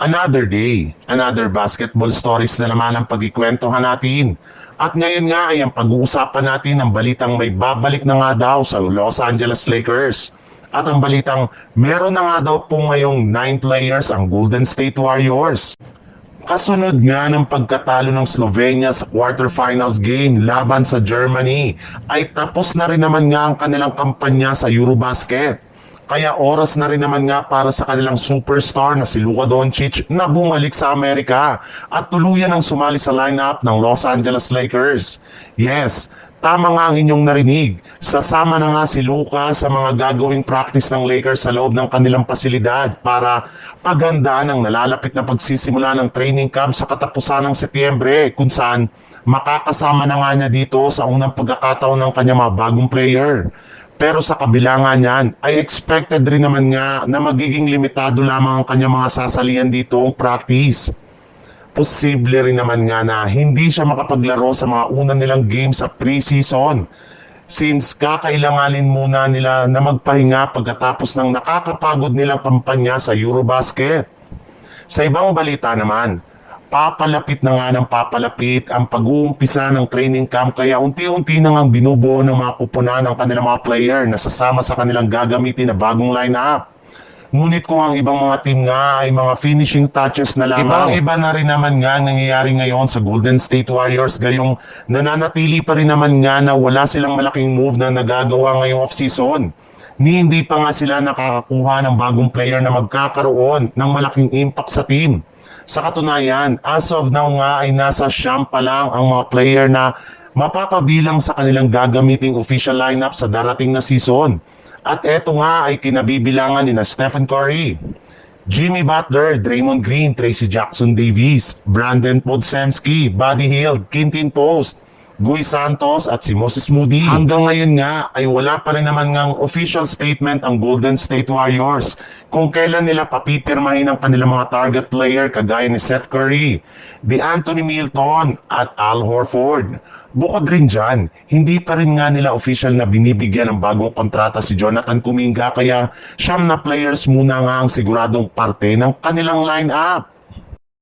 Another day, another basketball stories na naman ang pagkikwentuhan natin. At ngayon nga ay ang pag-uusapan natin ang balitang may babalik na nga daw sa Los Angeles Lakers. At ang balitang meron na nga daw po ngayong 9 players ang Golden State Warriors. Kasunod nga ng pagkatalo ng Slovenia sa quarterfinals game laban sa Germany, ay tapos na rin naman nga ang kanilang kampanya sa Eurobasket. Kaya oras na rin naman nga para sa kanilang superstar na si Luka Doncic na bumalik sa Amerika at tuluyan ang sumali sa lineup ng Los Angeles Lakers. Yes, tama nga ang inyong narinig. Sasama na nga si Luka sa mga gagawing practice ng Lakers sa loob ng kanilang pasilidad para paghandaan ang nalalapit na pagsisimula ng training camp sa katapusan ng Setyembre, kung saan makakasama na nga niya dito sa unang pagkakataon ng kanyang mga bagong player. Pero sa kabila nga niyan, ay expected rin naman nga na magiging limitado lamang ang kanyang mga sasalihan dito ang practice. Posible rin naman nga na hindi siya makapaglaro sa mga una nilang games sa preseason, since kakailanganin muna nila na magpahinga pagkatapos ng nakakapagod nilang kampanya sa Eurobasket. Sa ibang balita naman, papalapit na nga ng papalapit ang pag-uumpisa ng training camp, kaya unti-unti na nga binubuo ng mga kupunan ng kanilang mga player na sasama sa kanilang gagamitin na bagong lineup. Ngunit kung ang ibang mga team nga ay mga finishing touches na lamang, ibang-iba na rin naman nga nangyayari ngayon sa Golden State Warriors, gayong nananatili pa rin naman nga na wala silang malaking move na nagagawa ngayong off-season. Hindi pa nga sila nakakakuha ng bagong player na magkakaroon ng malaking impact sa team. Sa katunayan, as of now nga ay nasa siyam pa lang ang mga player na mapapabilang sa kanilang gagamiting official lineup sa darating na season. At eto nga ay kinabibilangan ni Stephen Curry, Jimmy Butler, Draymond Green, Tracy Jackson Davis, Brandon Podziemski, Buddy Hield, Quintin Post, Guy Santos at si Moses Moody. Hanggang ngayon nga ay wala pa rin naman ngang official statement ang Golden State Warriors kung kailan nila papipirmahin ang kanilang mga target player kagaya ni Seth Curry, DeAnthony Milton at Al Horford. Bukod rin dyan, hindi pa rin nga nila official na binibigyan ng bagong kontrata si Jonathan Kuminga, kaya siyam na players muna nga ang siguradong parte ng kanilang lineup.